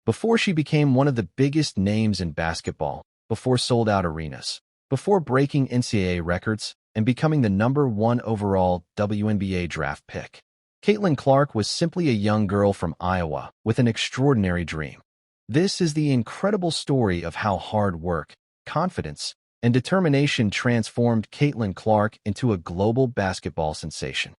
before she became one of the biggest names in basketball, before sold-out arenas, before breaking NCAA records and becoming the #1 overall WNBA draft pick. Caitlin Clark was simply a young girl from Iowa with an extraordinary dream. This is the incredible story of how hard work, confidence, and determination transformed Caitlin Clark into a global basketball sensation.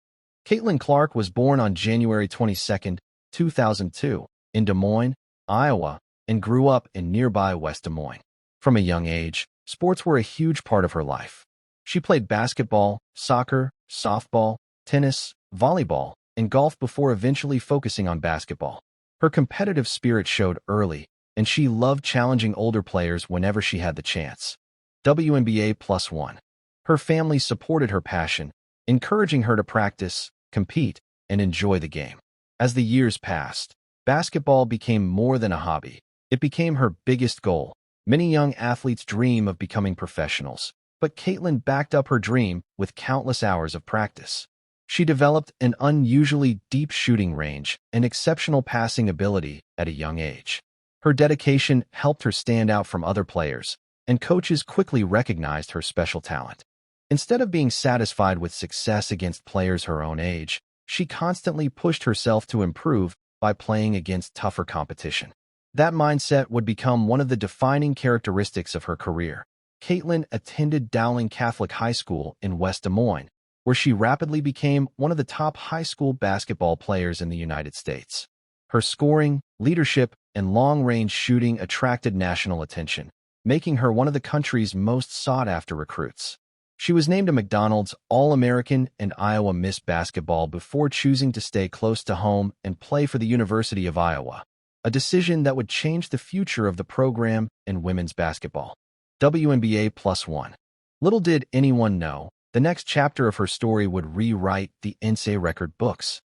Caitlin Clark was born on January 22, 2002, in Des Moines, Iowa, and grew up in nearby West Des Moines. From a young age, sports were a huge part of her life. She played basketball, soccer, softball, tennis, volleyball, and golf before eventually focusing on basketball. Her competitive spirit showed early, and she loved challenging older players whenever she had the chance. WNBA +1. Her family supported her passion, encouraging her to practice, compete, and enjoy the game. As the years passed, basketball became more than a hobby. It became her biggest goal. Many young athletes dream of becoming professionals, but Caitlin backed up her dream with countless hours of practice. She developed an unusually deep shooting range and exceptional passing ability at a young age. Her dedication helped her stand out from other players, and coaches quickly recognized her special talent. Instead of being satisfied with success against players her own age, she constantly pushed herself to improve by playing against tougher competition. That mindset would become one of the defining characteristics of her career. Caitlin attended Dowling Catholic High School in West Des Moines, where she rapidly became one of the top high school basketball players in the United States. Her scoring, leadership, and long-range shooting attracted national attention, making her one of the country's most sought-after recruits. She was named a McDonald's All-American and Iowa Miss Basketball before choosing to stay close to home and play for the University of Iowa, a decision that would change the future of the program in women's basketball. WNBA +1. Little did anyone know, the next chapter of her story would rewrite the NCAA record books.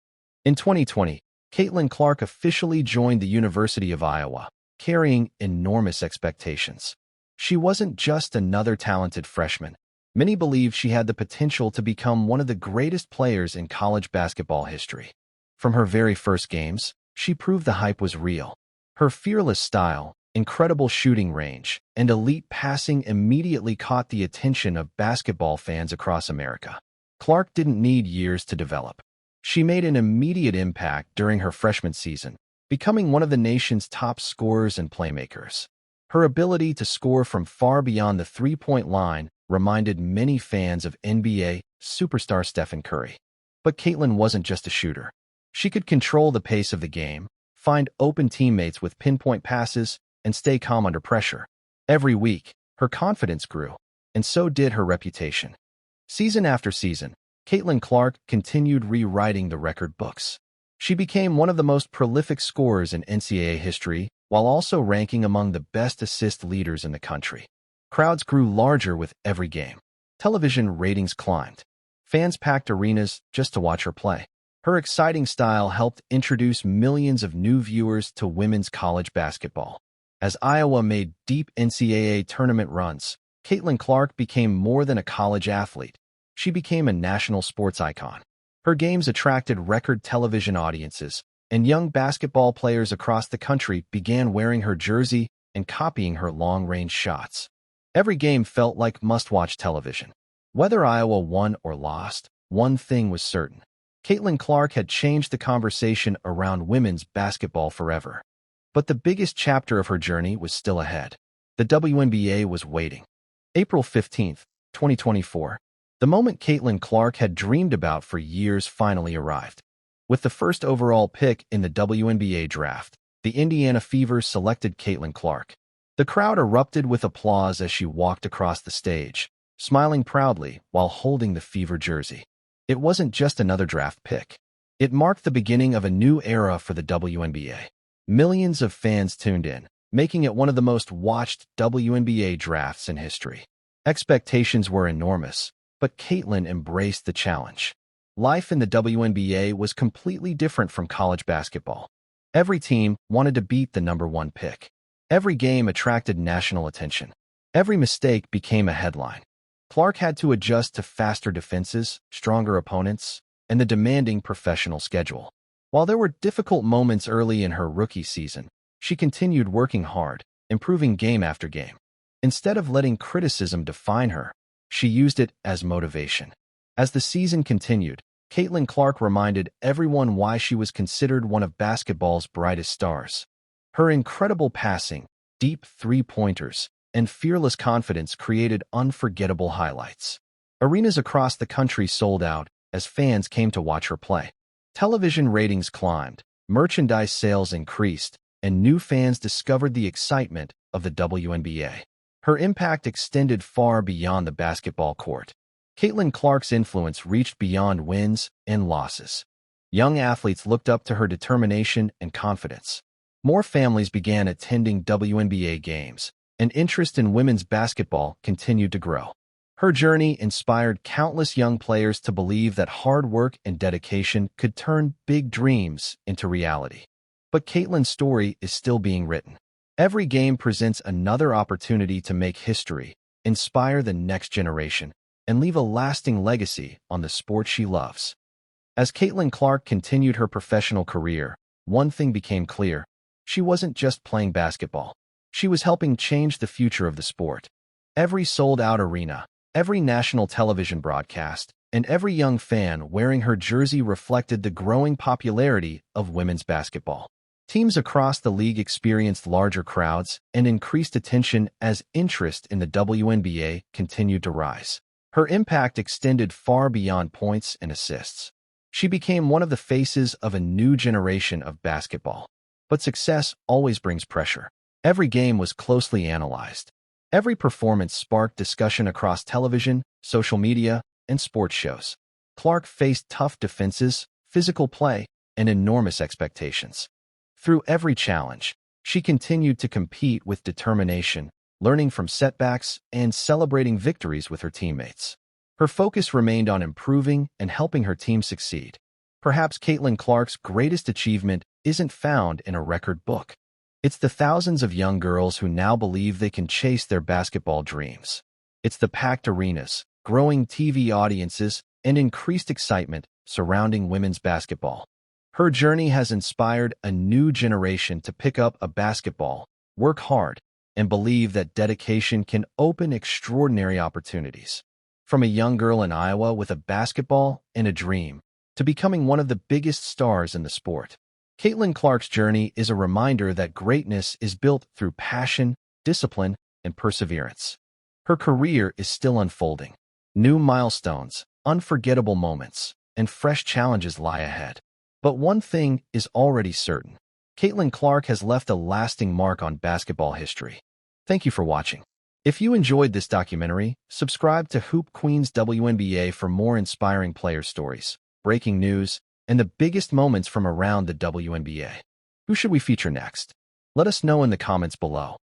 In 2020, Caitlin Clark officially joined the University of Iowa, carrying enormous expectations. She wasn't just another talented freshman. Many believed she had the potential to become one of the greatest players in college basketball history. From her very first games, she proved the hype was real. Her fearless style, incredible shooting range, and elite passing immediately caught the attention of basketball fans across America. Clark didn't need years to develop. She made an immediate impact during her freshman season, becoming one of the nation's top scorers and playmakers. Her ability to score from far beyond the three-point line reminded many fans of NBA superstar Stephen Curry. But Caitlin wasn't just a shooter. She could control the pace of the game, find open teammates with pinpoint passes, and stay calm under pressure. Every week, her confidence grew, and so did her reputation. Season after season, Caitlin Clark continued rewriting the record books. She became one of the most prolific scorers in NCAA history, while also ranking among the best assist leaders in the country. Crowds grew larger with every game. Television ratings climbed. Fans packed arenas just to watch her play. Her exciting style helped introduce millions of new viewers to women's college basketball. As Iowa made deep NCAA tournament runs, Caitlin Clark became more than a college athlete. She became a national sports icon. Her games attracted record television audiences, and young basketball players across the country began wearing her jersey and copying her long-range shots. Every game felt like must-watch television. Whether Iowa won or lost, one thing was certain. Caitlin Clark had changed the conversation around women's basketball forever. But the biggest chapter of her journey was still ahead. The WNBA was waiting. April 15, 2024. The moment Caitlin Clark had dreamed about for years finally arrived. With the first overall pick in the WNBA Draft, the Indiana Fever selected Caitlin Clark. The crowd erupted with applause as she walked across the stage, smiling proudly while holding the Fever jersey. It wasn't just another draft pick. It marked the beginning of a new era for the WNBA. Millions of fans tuned in, making it one of the most watched WNBA drafts in history. Expectations were enormous, but Caitlin embraced the challenge. Life in the WNBA was completely different from college basketball. Every team wanted to beat the #1 pick. Every game attracted national attention. Every mistake became a headline. Clark had to adjust to faster defenses, stronger opponents, and the demanding professional schedule. While there were difficult moments early in her rookie season, She continued working hard, improving game after game. Instead of letting criticism define her, she used it as motivation. As the season continued, Caitlin Clark reminded everyone why she was considered one of basketball's brightest stars. Her incredible passing, deep three-pointers, and fearless confidence created unforgettable highlights. Arenas across the country sold out as fans came to watch her play. Television ratings climbed, merchandise sales increased, and new fans discovered the excitement of the WNBA. Her impact extended far beyond the basketball court. Caitlin Clark's influence reached beyond wins and losses. Young athletes looked up to her determination and confidence. More families began attending WNBA games, and interest in women's basketball continued to grow. Her journey inspired countless young players to believe that hard work and dedication could turn big dreams into reality. But Caitlin's story is still being written. Every game presents another opportunity to make history, inspire the next generation, and leave a lasting legacy on the sport she loves. As Caitlin Clark continued her professional career, one thing became clear. She wasn't just playing basketball. She was helping change the future of the sport. Every sold-out arena, every national television broadcast, and every young fan wearing her jersey reflected the growing popularity of women's basketball. Teams across the league experienced larger crowds and increased attention as interest in the WNBA continued to rise. Her impact extended far beyond points and assists. She became one of the faces of a new generation of basketball. But success always brings pressure. Every game was closely analyzed. Every performance sparked discussion across television, social media, and sports shows. Clark faced tough defenses, physical play, and enormous expectations. Through every challenge, she continued to compete with determination, learning from setbacks and celebrating victories with her teammates. Her focus remained on improving and helping her team succeed. Perhaps Caitlin Clark's greatest achievement isn't found in a record book. It's the thousands of young girls who now believe they can chase their basketball dreams. It's the packed arenas, growing TV audiences, and increased excitement surrounding women's basketball. Her journey has inspired a new generation to pick up a basketball, work hard, and believe that dedication can open extraordinary opportunities. From a young girl in Iowa with a basketball and a dream, to becoming one of the biggest stars in the sport, Caitlin Clark's journey is a reminder that greatness is built through passion, discipline, and perseverance. Her career is still unfolding. New milestones, unforgettable moments, and fresh challenges lie ahead. But one thing is already certain. Caitlin Clark has left a lasting mark on basketball history. Thank you for watching. If you enjoyed this documentary, subscribe to Hoop Queens WNBA for more inspiring player stories, breaking news, and the biggest moments from around the WNBA. Who should we feature next? Let us know in the comments below.